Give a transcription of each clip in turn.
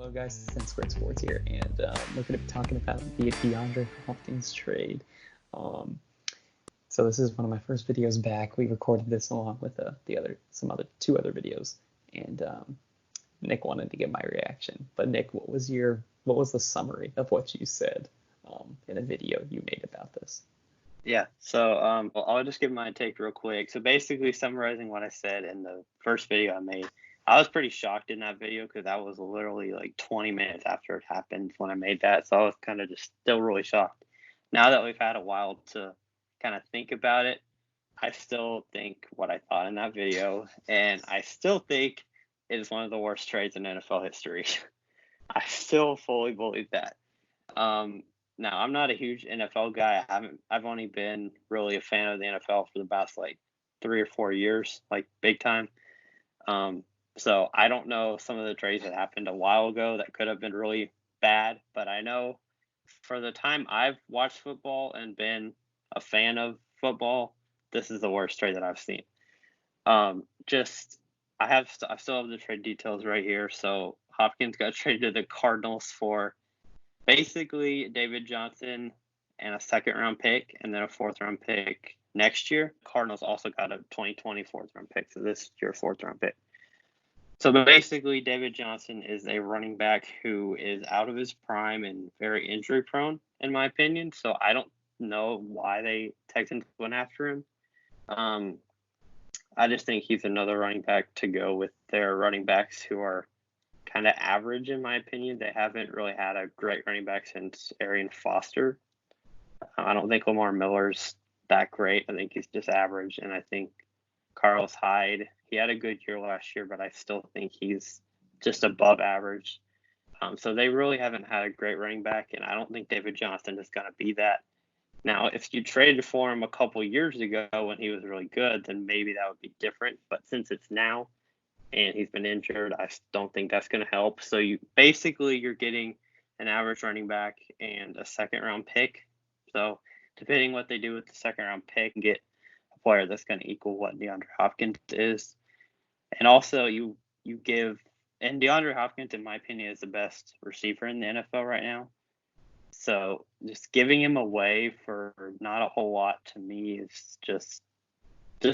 Hello guys, this is Great Sports here, and we're going to be talking about the Deandre Hopkins trade. So this is one of my first videos back. We recorded this along with two other videos, and Nick wanted to get my reaction. But Nick, what was the summary of what you said in a video you made about this? Yeah, so I'll just give my take real quick. So basically, summarizing what I said in the first video I made, I was pretty shocked in that video because that was literally like 20 minutes after it happened when I made that. So I was kind of just still really shocked. Now that we've had a while to kind of think about it, I still think what I thought in that video, and I still think it is one of the worst trades in NFL history. I still fully believe that. Now, I'm not a huge NFL guy. I've only been really a fan of the NFL for the past like 3 or 4 years, like big time. So I don't know some of the trades that happened a while ago that could have been really bad, but I know for the time I've watched football and been a fan of football, this is the worst trade that I've seen. I still have the trade details right here. So Hopkins got traded to the Cardinals for basically David Johnson and a second-round pick and then a fourth-round pick next year. Cardinals also got a 2020 fourth-round pick, so this is your fourth-round pick. So basically, David Johnson is a running back who is out of his prime and very injury-prone, in my opinion. So I don't know why the Texans went after him. I just think he's another running back to go with their running backs who are kind of average, in my opinion. They haven't really had a great running back since Arian Foster. I don't think Lamar Miller's that great. I think he's just average, and I think Carlos Hyde, he had a good year last year, but I still think he's just above average. So they really haven't had a great running back, and I don't think David Johnson is going to be that. Now, if you traded for him a couple years ago when he was really good, then maybe that would be different. But since it's now and he's been injured, I don't think that's going to help. So you're getting an average running back and a second-round pick. So depending what they do with the second-round pick, and get a player that's going to equal what DeAndre Hopkins is. And also you give – and DeAndre Hopkins, in my opinion, is the best receiver in the NFL right now. So just giving him away for not a whole lot to me is just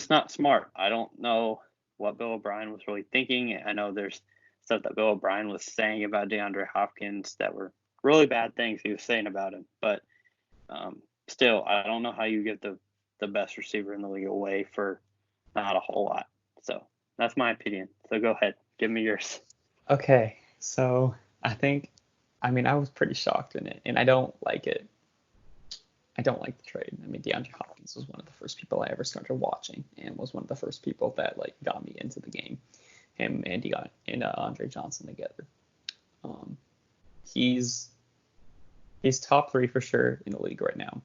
not smart. I don't know what Bill O'Brien was really thinking. I know there's stuff that Bill O'Brien was saying about DeAndre Hopkins that were really bad things he was saying about him. But still, I don't know how you get the best receiver in the league away for not a whole lot. So that's my opinion. So go ahead. Give me yours. Okay, so I was pretty shocked in it, and I don't like it. I don't like the trade. DeAndre Hopkins was one of the first people I ever started watching, and was one of the first people that got me into the game. Him and Andre Johnson together. He's top 3 for sure in the league right now,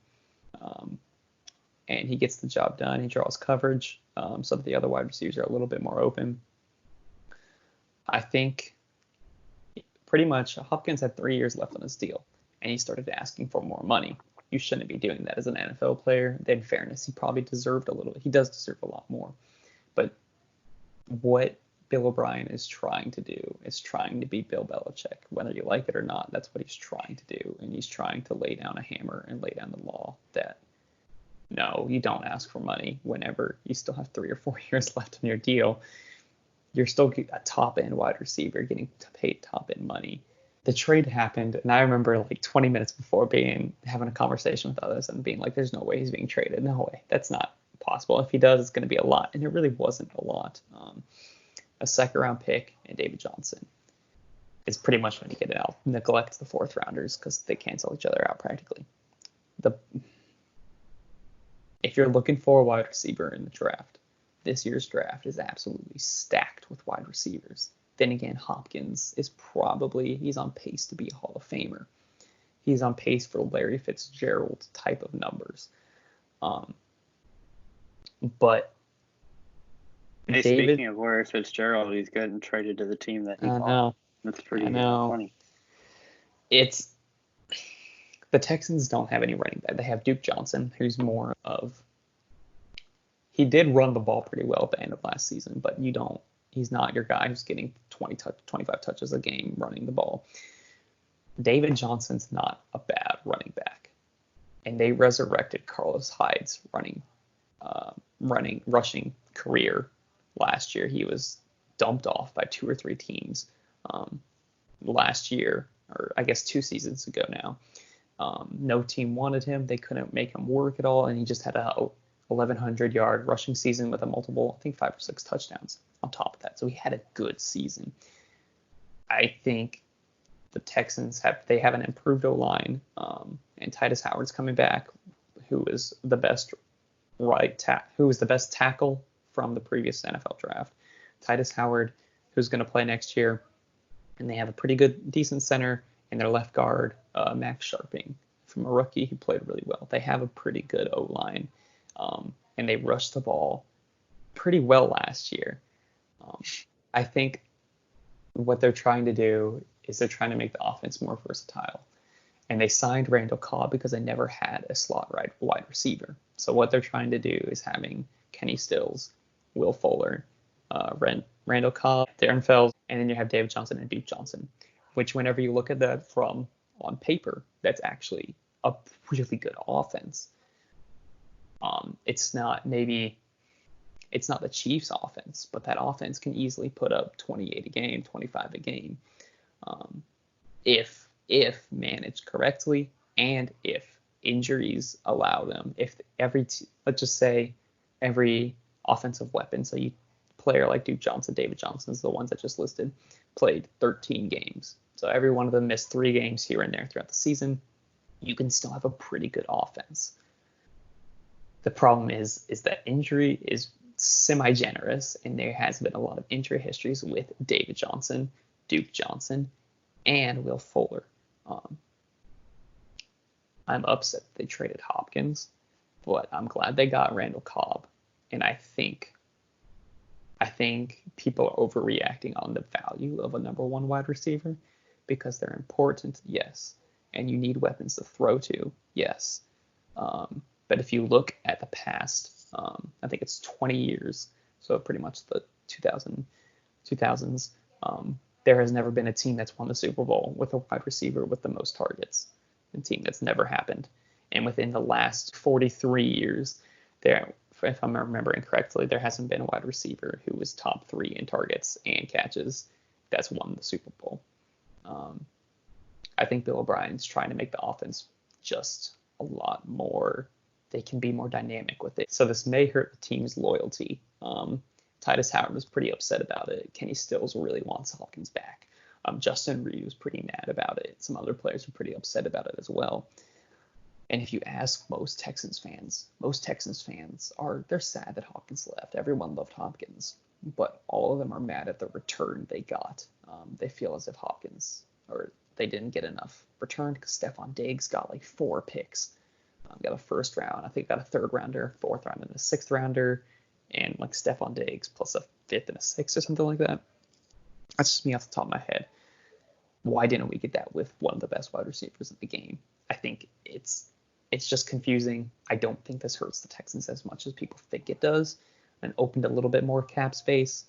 and he gets the job done. He draws coverage, so that the other wide receivers are a little bit more open. I think pretty much Hopkins had 3 years left on his deal, and he started asking for more money. You shouldn't be doing that as an NFL player. In fairness, he probably deserved a little bit. He does deserve a lot more. But what Bill O'Brien is trying to do is trying to beat Bill Belichick. Whether you like it or not, that's what he's trying to do. And he's trying to lay down a hammer and lay down the law that, no, you don't ask for money whenever you still have 3 or 4 years left on your deal. You're still a top-end wide receiver getting paid top-end money. The trade happened, and I remember 20 minutes before having a conversation with others and being like, there's no way he's being traded. No way. That's not possible. If he does, it's going to be a lot. And it really wasn't a lot. A second-round pick and David Johnson is pretty much when you get it out. Neglect the fourth-rounders because they cancel each other out practically. If you're looking for a wide receiver in the draft, this year's draft is absolutely stacked with wide receivers. Then again, Hopkins is he's on pace to be a Hall of Famer. He's on pace for Larry Fitzgerald type of numbers. But hey, speaking of Larry Fitzgerald, he's getting traded to the team that he bought. That's pretty funny. The Texans don't have any running back. They have Duke Johnson, who's more of... He did run the ball pretty well at the end of last season, but he's not your guy who's getting 25 touches a game running the ball. David Johnson's not a bad running back, and they resurrected Carlos Hyde's rushing career last year. He was dumped off by 2 or 3 teams last year, or I guess 2 seasons ago now. No team wanted him. They couldn't make him work at all, and he just had a 1,100-yard rushing season with a multiple, I think 5 or 6 touchdowns on top of that. So he had a good season. I think the Texans have an improved O-line, and Titus Howard's coming back, who is the best tackle from the previous NFL draft. Titus Howard, who's going to play next year, and they have a pretty decent center, and their left guard, Max Sharping, from a rookie, he played really well. They have a pretty good O-line, and they rushed the ball pretty well last year. I think what they're trying to do is they're trying to make the offense more versatile. And they signed Randall Cobb because they never had a slot wide receiver. So what they're trying to do is having Kenny Stills, Will Fuller, Randall Cobb, Darren Fells, and then you have David Johnson and Duke Johnson, which whenever you look at that from on paper, that's actually a really good offense. It's not the Chiefs offense, but that offense can easily put up 28 a game, 25 a game, if managed correctly, and if injuries allow them. If let's just say every offensive weapon, so you player like Duke Johnson, David Johnson is the ones that just listed, played 13 games. So every one of them missed 3 games here and there throughout the season. You can still have a pretty good offense. The problem is that injury is semi-generous, and there has been a lot of injury histories with David Johnson, Duke Johnson, and Will Fuller. I'm upset they traded Hopkins, but I'm glad they got Randall Cobb. And I think people are overreacting on the value of a number 1 wide receiver because they're important, yes, and you need weapons to throw to, yes. But if you look at the past, I think it's 20 years, so pretty much the 2000s, there has never been a team that's won the Super Bowl with a wide receiver with the most targets. A team that's never happened. And within the last 43 years, if I'm remembering correctly, there hasn't been a wide receiver who was top 3 in targets and catches that's won the Super Bowl. I think Bill O'Brien's trying to make the offense just a lot more. They can be more dynamic with it. So this may hurt the team's loyalty. Titus Howard was pretty upset about it. Kenny Stills really wants Hopkins back. Justin Reed was pretty mad about it. Some other players were pretty upset about it as well. And if you ask most Texans fans they're sad that Hopkins left. Everyone loved Hopkins, but all of them are mad at the return they got. They feel as if they didn't get enough return because Stephon Diggs got like 4 picks. Got a first round, I think got a 3rd rounder, 4th round, and a 6th rounder, and like Stephon Diggs plus a 5th and a 6th or something like that. That's just me off the top of my head. Why didn't we get that with one of the best wide receivers in the game? I think it's just confusing. I don't think this hurts the Texans as much as people think it does, and opened a little bit more cap space.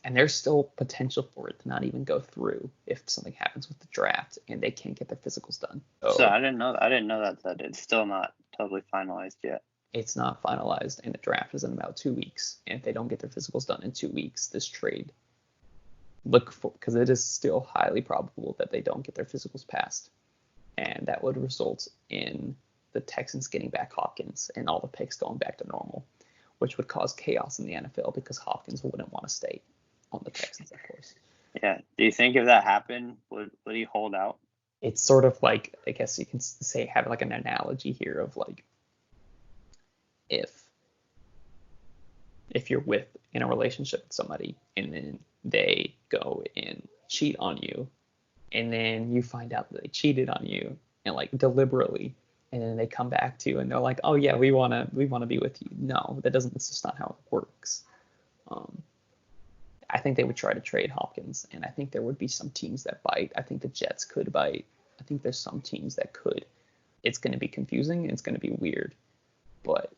And there's still potential for it to not even go through if something happens with the draft and they can't get their physicals done. So I didn't know that it's still not totally finalized yet. It's not finalized, and the draft is in about 2 weeks. And if they don't get their physicals done in 2 weeks, this trade, because it is still highly probable that they don't get their physicals passed, and that would result in the Texans getting back Hopkins and all the picks going back to normal, which would cause chaos in the NFL because Hopkins wouldn't want to stay on the Texans, of course. Yeah. Do you think if that happened, would he hold out? It's sort of like, I guess you can say, have like an analogy here of like, if you're in a relationship with somebody and then they go and cheat on you, and then you find out that they cheated on you and like deliberately, and then they come back to you and they're like, oh yeah, we want to be with you. No, that's just not how it works. I think they would try to trade Hopkins, and I think there would be some teams that bite. I think the Jets could bite. I think there's some teams that could. It's going to be confusing. It's going to be weird, but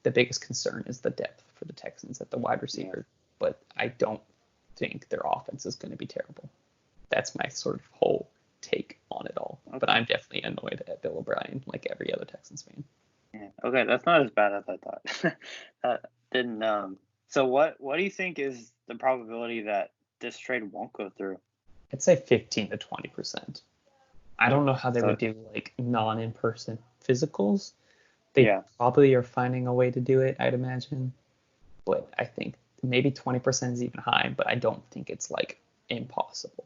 the biggest concern is the depth for the Texans at the wide receiver. Yeah. But I don't think their offense is going to be terrible. That's my sort of whole take on it all. Okay. But I'm definitely annoyed at Bill O'Brien, like every other Texans fan. Yeah. Okay, that's not as bad as I thought. Didn't So what do you think is the probability that this trade won't go through? I'd say 15 to 20%. I don't know how they So- would do like non-in-person physicals. They probably are finding a way to do it, I'd imagine. But I think maybe 20% is even high, but I don't think it's like impossible.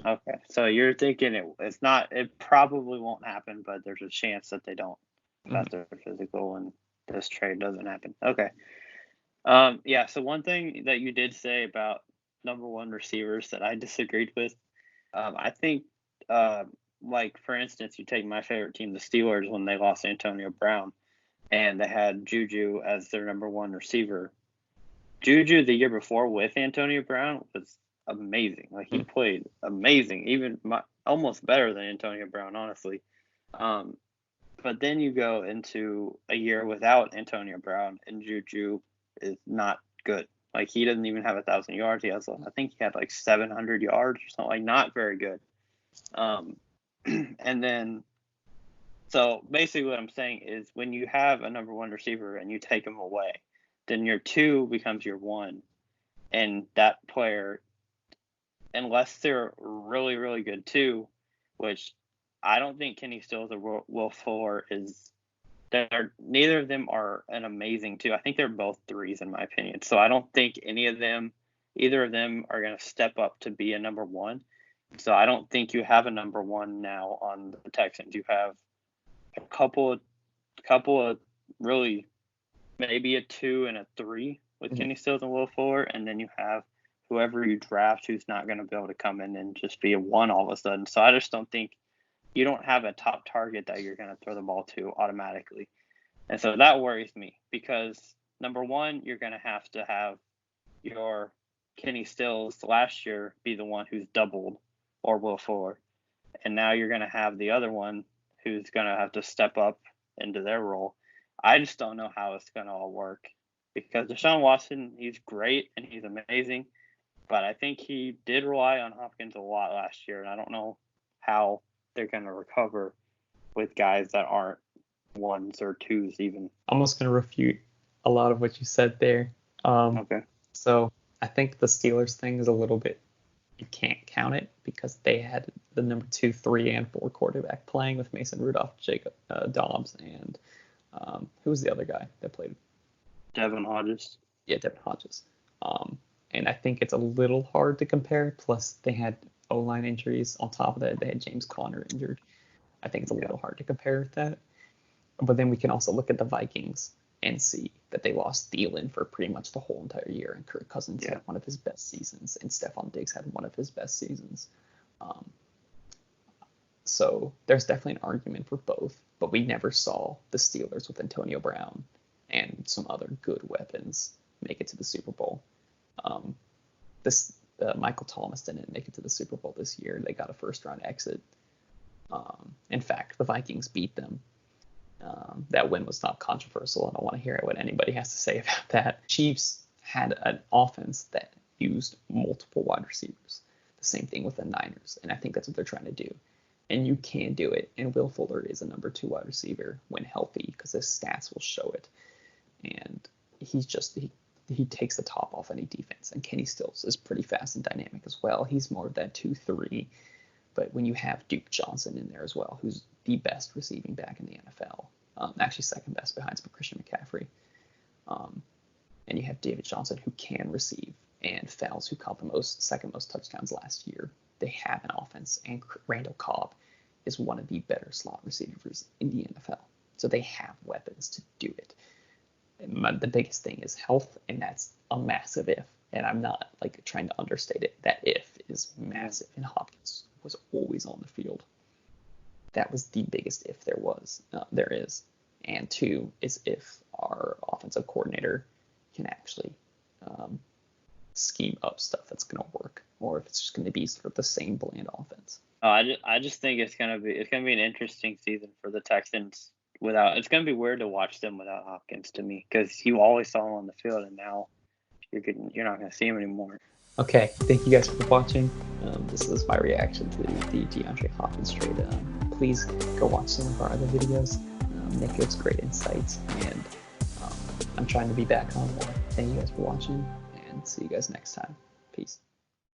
Okay, so you're thinking it probably won't happen, but there's a chance that they don't pass their physical and this trade doesn't happen. Okay. Yeah, so one thing that you did say about number one receivers that I disagreed with, I think, like, for instance, you take my favorite team, the Steelers, when they lost Antonio Brown, and they had Juju as their number one receiver. Juju the year before with Antonio Brown was amazing. Like, he played amazing, even almost better than Antonio Brown, honestly. But then you go into a year without Antonio Brown, and Juju is not good. Like, he doesn't even have 1,000 yards. I think he had like 700 yards or something. Like, not very good. And then, so basically what I'm saying is when you have a number one receiver and you take him away, then your two becomes your one. And that player, unless they're really, really good too, which I don't think Kenny Stills or Will Fuller neither of them are an amazing two. I think they're both threes in my opinion. So I don't think either of them are going to step up to be a number one. So I don't think you have a number one now on the Texans. You have a couple of really maybe a 2 and a 3 with Kenny Stills and Will Fuller, and then you have whoever you draft who's not going to be able to come in and just be a 1 all of a sudden. So I just don't think you don't have a top target that you're going to throw the ball to automatically. And so that worries me because, number one, you're going to have your Kenny Stills last year be the one who's doubled or Will Fuller. And now you're going to have the other one who's going to have to step up into their role. I just don't know how it's going to all work because Deshaun Watson, he's great and he's amazing, but I think he did rely on Hopkins a lot last year, and I don't know how they're going to recover with guys that aren't 1s or 2s even. I'm almost going to refute a lot of what you said there. Okay. So I think the Steelers thing is a little bit, you can't count it because they had the number 2, 3, and 4 quarterback playing with Mason Rudolph, Jacob Dobbs, and who was the other guy that played? Devin Hodges. Yeah, Devin Hodges. And I think it's a little hard to compare. Plus, they had O-line injuries. On top of that, they had James Conner injured. I think it's a little hard to compare with that. But then we can also look at the Vikings and see that they lost Thielen for pretty much the whole entire year, and Kirk Cousins had one of his best seasons, and Stephon Diggs had one of his best seasons. So there's definitely an argument for both, but we never saw the Steelers with Antonio Brown and some other good weapons make it to the Super Bowl. Michael Thomas didn't make it to the Super Bowl this year. They got a first-round exit. In fact, the Vikings beat them. That win was not controversial. I don't want to hear what anybody has to say about that. Chiefs had an offense that used multiple wide receivers. The same thing with the Niners, and I think that's what they're trying to do. And you can do it, and Will Fuller is a number 2 wide receiver when healthy because his stats will show it. And he takes the top off any defense. And Kenny Stills is pretty fast and dynamic as well. He's more of that 2-3. But when you have Duke Johnson in there as well, who's the best receiving back in the NFL, actually second best behind Christian McCaffrey, and you have David Johnson who can receive, and Fells who caught the second most touchdowns last year, they have an offense. And Randall Cobb is one of the better slot receivers in the NFL. So they have weapons to do it. And the biggest thing is health, and that's a massive if. And I'm not like trying to understate it. That if is massive, and Hopkins was always on the field. That was the biggest if there is. And 2 is if our offensive coordinator can actually scheme up stuff that's going to work, or if it's just going to be sort of the same bland offense. I just think it's gonna be an interesting season for the Texans it's gonna be weird to watch them without Hopkins to me because you always saw him on the field, and now you're not gonna see him anymore. Okay, thank you guys for watching. This is my reaction to the Deandre Hopkins trade. Please go watch some of our other videos. Nick gives great insights, and I'm trying to be back on more. Thank you guys for watching, and see you guys next time. Peace.